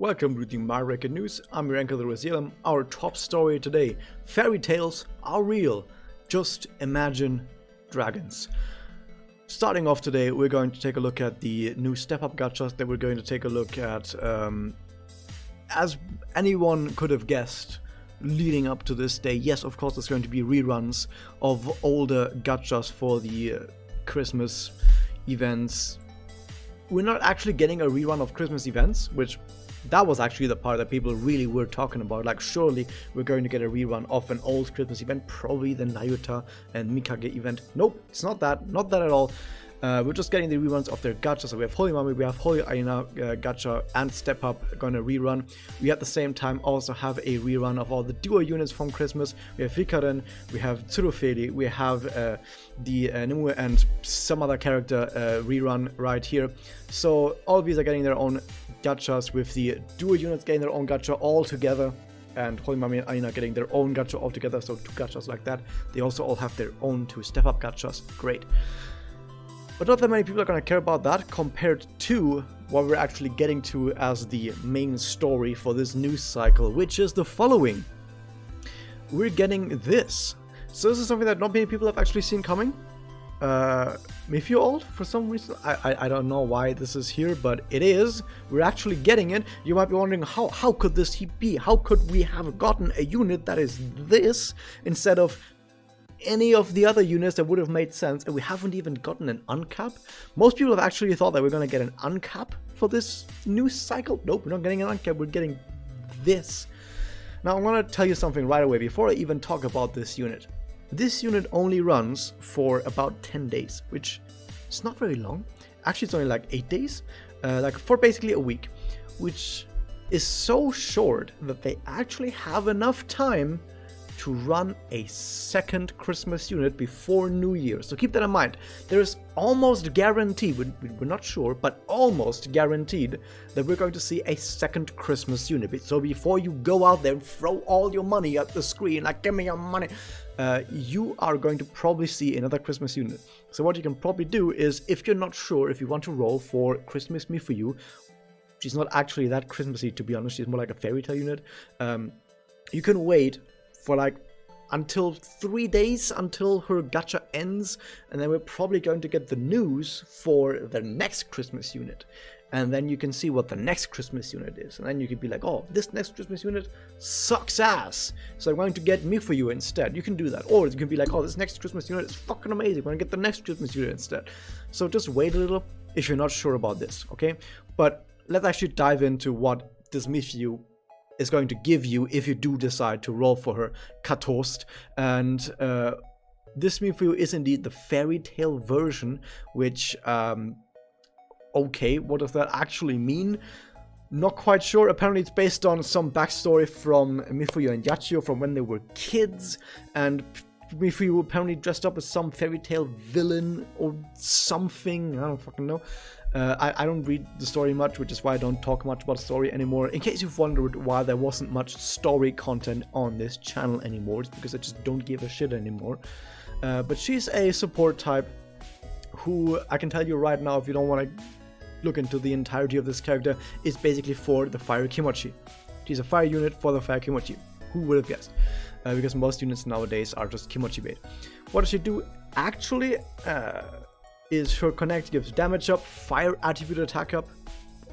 Welcome to the MagiReco news. I'm your anchor, the Rosalium. Our top story today: fairy tales are real. Just imagine dragons. Starting off today, we're going to take a look at the new step-up gachas that we're going to take a look at. As anyone could have guessed, leading up to this day, yes, of course, there's going to be reruns of older gachas for the Christmas events. We're not actually getting a rerun of Christmas events, which that was actually the part that people really were talking about. Like, surely we're going to get a rerun of an old Christmas event, probably the Nayuta and Mikage event. Nope, it's not that at all. We're just getting the reruns of their gacha. So we have Holy Mami, we have Holy Aina gacha, and Step Up gonna rerun. We at the same time also have a rerun of all the duo units from Christmas. We have Hikaren, we have Tsuruferi, we have the Nimue and some other character rerun right here. So all of these are getting their own gachas, with the duo units getting their own gacha all together, and Holy Mami and Aina getting their own gacha all together. So two gachas like that. They also all have their own two Step Up gachas. Great. But not that many people are going to care about that compared to what we're actually getting to as the main story for this news cycle, which is the following. We're getting this. So this is something that not many people have actually seen coming. Mifiold, for some reason, I don't know why this is here, but it is. We're actually getting it. You might be wondering, how could this be? How could we have gotten a unit that is this instead of any of the other units that would have made sense, and we haven't even gotten an uncap? Most people have actually thought that we're going to get an uncap for this news cycle. Nope, we're not getting an uncap, we're getting this. Now I'm going to tell you something right away before I even talk about this unit. This unit only runs for about 10 days, which is not very long. Actually, it's only like 8 days, like for basically a week, which is so short that they actually have enough time to run a second Christmas unit before New Year. So keep that in mind. There is almost guaranteed, we're not sure, but almost guaranteed that we're going to see a second Christmas unit. So before you go out there and throw all your money at the screen, like, give me your money, you are going to probably see another Christmas unit. So what you can probably do is, if you're not sure if you want to roll for Christmas Me For You, she's not actually that Christmassy, to be honest, she's more like a fairy tale unit, you can wait for like until 3 days until her gacha ends, and then we're probably going to get the news for the next Christmas unit, and then you can see what the next Christmas unit is, and then you could be like, oh, this next Christmas unit sucks ass, so I'm going to get Me For You instead. You can do that. Or you can be like, oh, this next Christmas unit is fucking amazing, I'm going to get the next Christmas unit instead. So just wait a little if you're not sure about this, okay? But let's actually dive into what this Me For You is going to give you if you do decide to roll for her Katost. And this Me For You is indeed the fairy tale version, which, okay, what does that actually mean? Not quite sure. Apparently it's based on some backstory from Me For You and Yachio from when they were kids, and Me For You apparently dressed up as some fairy tale villain or something, I don't fucking know. I don't read the story much, which is why I don't talk much about story anymore. In case you've wondered why there wasn't much story content on this channel anymore, it's because I just don't give a shit anymore. But she's a support type who, I can tell you right now, if you don't want to look into the entirety of this character, is basically for the Fire Kimochi. She's a fire unit for the Fire Kimochi. Who would have guessed? Because most units nowadays are just Kimochi bait. What does she do actually? Is her connect gives damage up, fire attribute attack up,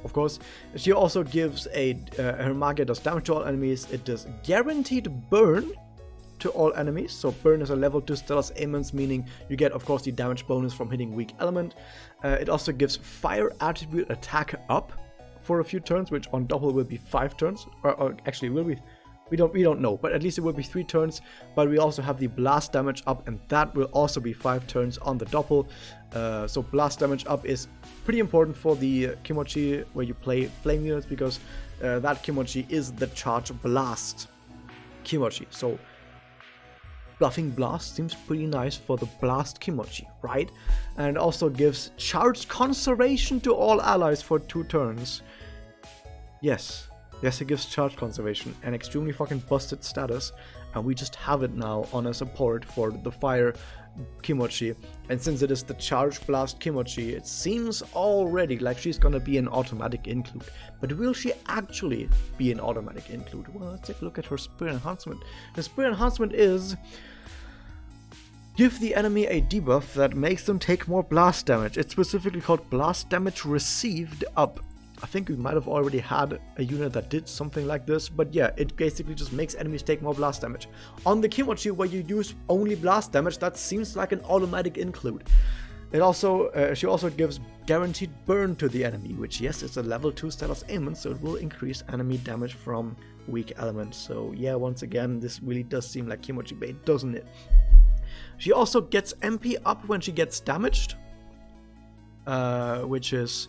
of course. She also gives her Magia does damage to all enemies. It does guaranteed burn to all enemies. So burn is a level 2 status ailments, meaning you get, of course, the damage bonus from hitting weak element. It also gives fire attribute attack up for a few turns, which on double will be 5 turns, or actually will be. We don't know, but at least it will be 3 turns. But we also have the blast damage up, and that will also be 5 turns on the doppel. So blast damage up is pretty important for the Kimochi where you play flame units, because that Kimochi is the charge blast Kimochi. So buffing blast seems pretty nice for the blast Kimochi, right? And it also gives charged conservation to all allies for 2 turns. Yes, it gives charge conservation, an extremely fucking busted status, and we just have it now on a support for the fire Kimochi, and since it is the Charge Blast Kimochi, it seems already like she's gonna be an automatic include. But will she actually be an automatic include? Well, let's take a look at her Spirit Enhancement. The Spirit Enhancement is give the enemy a debuff that makes them take more blast damage. It's specifically called Blast Damage Received Up. I think we might have already had a unit that did something like this, but yeah, it basically just makes enemies take more blast damage. On the Kimochi, where you use only blast damage, that seems like an automatic include. It also, she also gives guaranteed burn to the enemy, which yes, it's a level 2 status ailment, so it will increase enemy damage from weak elements. So yeah, once again, this really does seem like Kimochi bait, doesn't it? She also gets MP up when she gets damaged, which is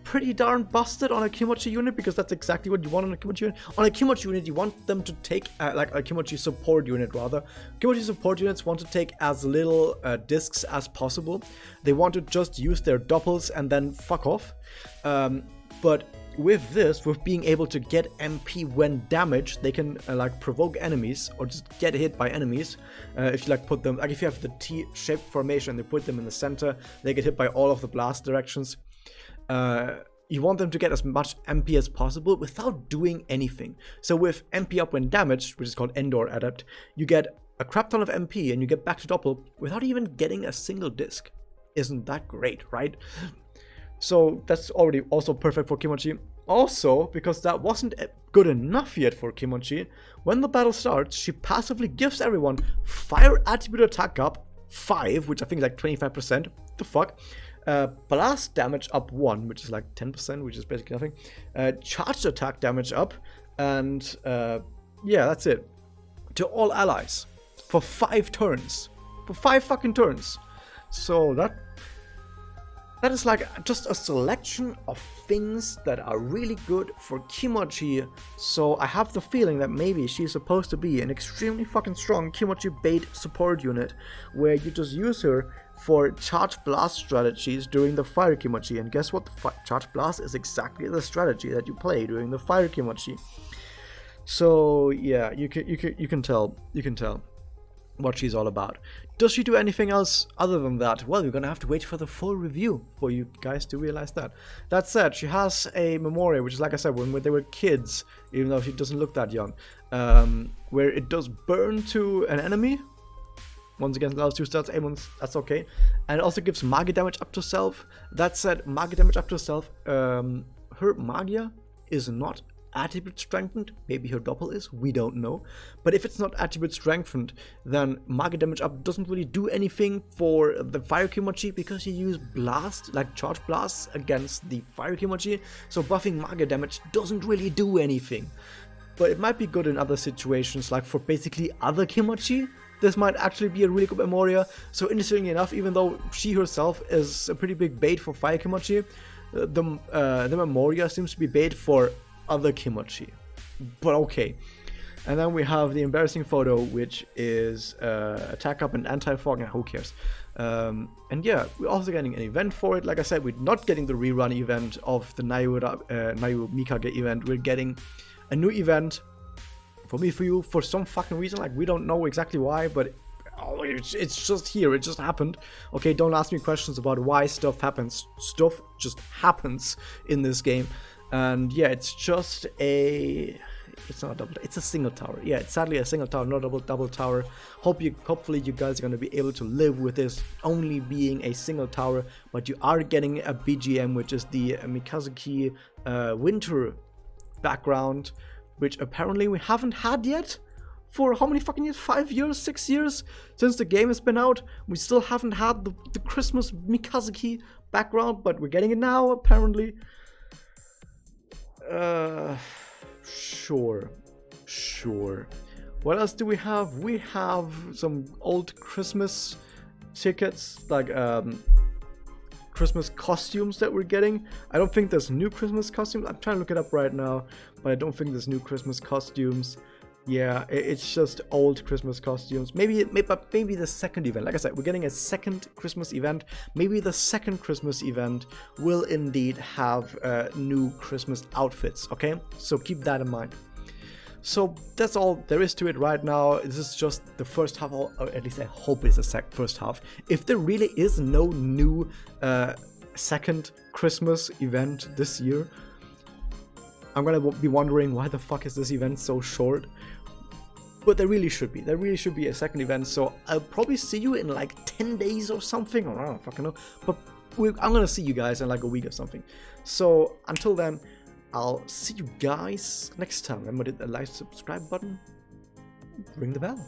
pretty darn busted on a Kimochi unit, because that's exactly what you want on a Kimochi unit. On a Kimochi unit, you want them to take, like a Kimochi support unit rather. Kimochi support units want to take as little discs as possible. They want to just use their doppels and then fuck off. But with this, with being able to get MP when damaged, they can like provoke enemies or just get hit by enemies. If you like put them, like if you have the T-shaped formation, they put them in the center, they get hit by all of the blast directions. You want them to get as much MP as possible without doing anything. So with MP up when damaged, which is called Endor Adept, you get a crap ton of MP and you get back to doppel without even getting a single disc. Isn't that great, right? So that's already also perfect for Kimochi. Also, because that wasn't good enough yet for Kimochi, when the battle starts, she passively gives everyone Fire Attribute Attack up 5, which I think is like 25%. The fuck? Blast damage up 1, which is like 10%, which is basically nothing. Charged attack damage up, and yeah, that's it. To all allies for 5 turns, for 5 fucking turns. So that is like just a selection of things that are really good for Kimochi. So I have the feeling that maybe she's supposed to be an extremely fucking strong Kimochi bait support unit, where you just use her for charge blast strategies during the fire Kimochi. And guess what? The charge blast is exactly the strategy that you play during the fire Kimochi. So yeah, you can tell what she's all about. Does she do anything else other than that? Well, you're gonna have to wait for the full review for you guys to realize that. That said, she has a memoria, which is, like I said, when they were kids, even though she doesn't look that young, where it does burn to an enemy. Once again, level 2 stats, aimants, that's okay. And it also gives Magi damage up to self. That said, Magi damage up to self, her Magia is not attribute strengthened. Maybe her doppel is, we don't know. But if it's not attribute strengthened, then Magi damage up doesn't really do anything for the fire Kimochi, because you use blast, like charge blasts against the fire Kimochi. So buffing Magi damage doesn't really do anything. But it might be good in other situations, like for basically other Kimochi. This might actually be a really good memoria. So interestingly enough, even though she herself is a pretty big bait for fire Kimochi, the memoria seems to be bait for other Kimochi. But okay. And then we have the embarrassing photo, which is attack up and anti-fog, and who cares. And yeah, we're also getting an event for it. Like I said, we're not getting the rerun event of the Nayu Mikage event. We're getting a new event. For me, for you, for some fucking reason, like we don't know exactly why, but it's just here, it just happened. Okay, don't ask me questions about why stuff happens. Stuff just happens in this game. And yeah, it's just it's not a double, it's a single tower. Yeah, it's sadly a single tower, not a double tower. Hopefully you guys are going to be able to live with this only being a single tower, but you are getting a BGM, which is the Mikazuki winter background, which apparently we haven't had yet for how many fucking years? 5 years, 6 years since the game has been out. We still haven't had the Christmas Mikazuki background, but we're getting it now apparently. Sure. What else do we have? We have some old Christmas tickets, like Christmas costumes that we're getting. I don't think there's new Christmas costumes. I'm trying to look it up right now, but I don't think there's new Christmas costumes. Yeah, it's just old Christmas costumes. Maybe the second event. Like I said, we're getting a second Christmas event. Maybe the second Christmas event will indeed have new Christmas outfits. Okay, so keep that in mind. So that's all there is to it right now. This is just the first half, or at least I hope it's the first half. If there really is no new second Christmas event this year, I'm gonna be wondering why the fuck is this event so short. But there really should be. There really should be a second event. So I'll probably see you in like 10 days or something. Or I don't fucking know. But I'm gonna see you guys in like a week or something. So until then, I'll see you guys next time. Remember to hit the like, subscribe button, ring the bell.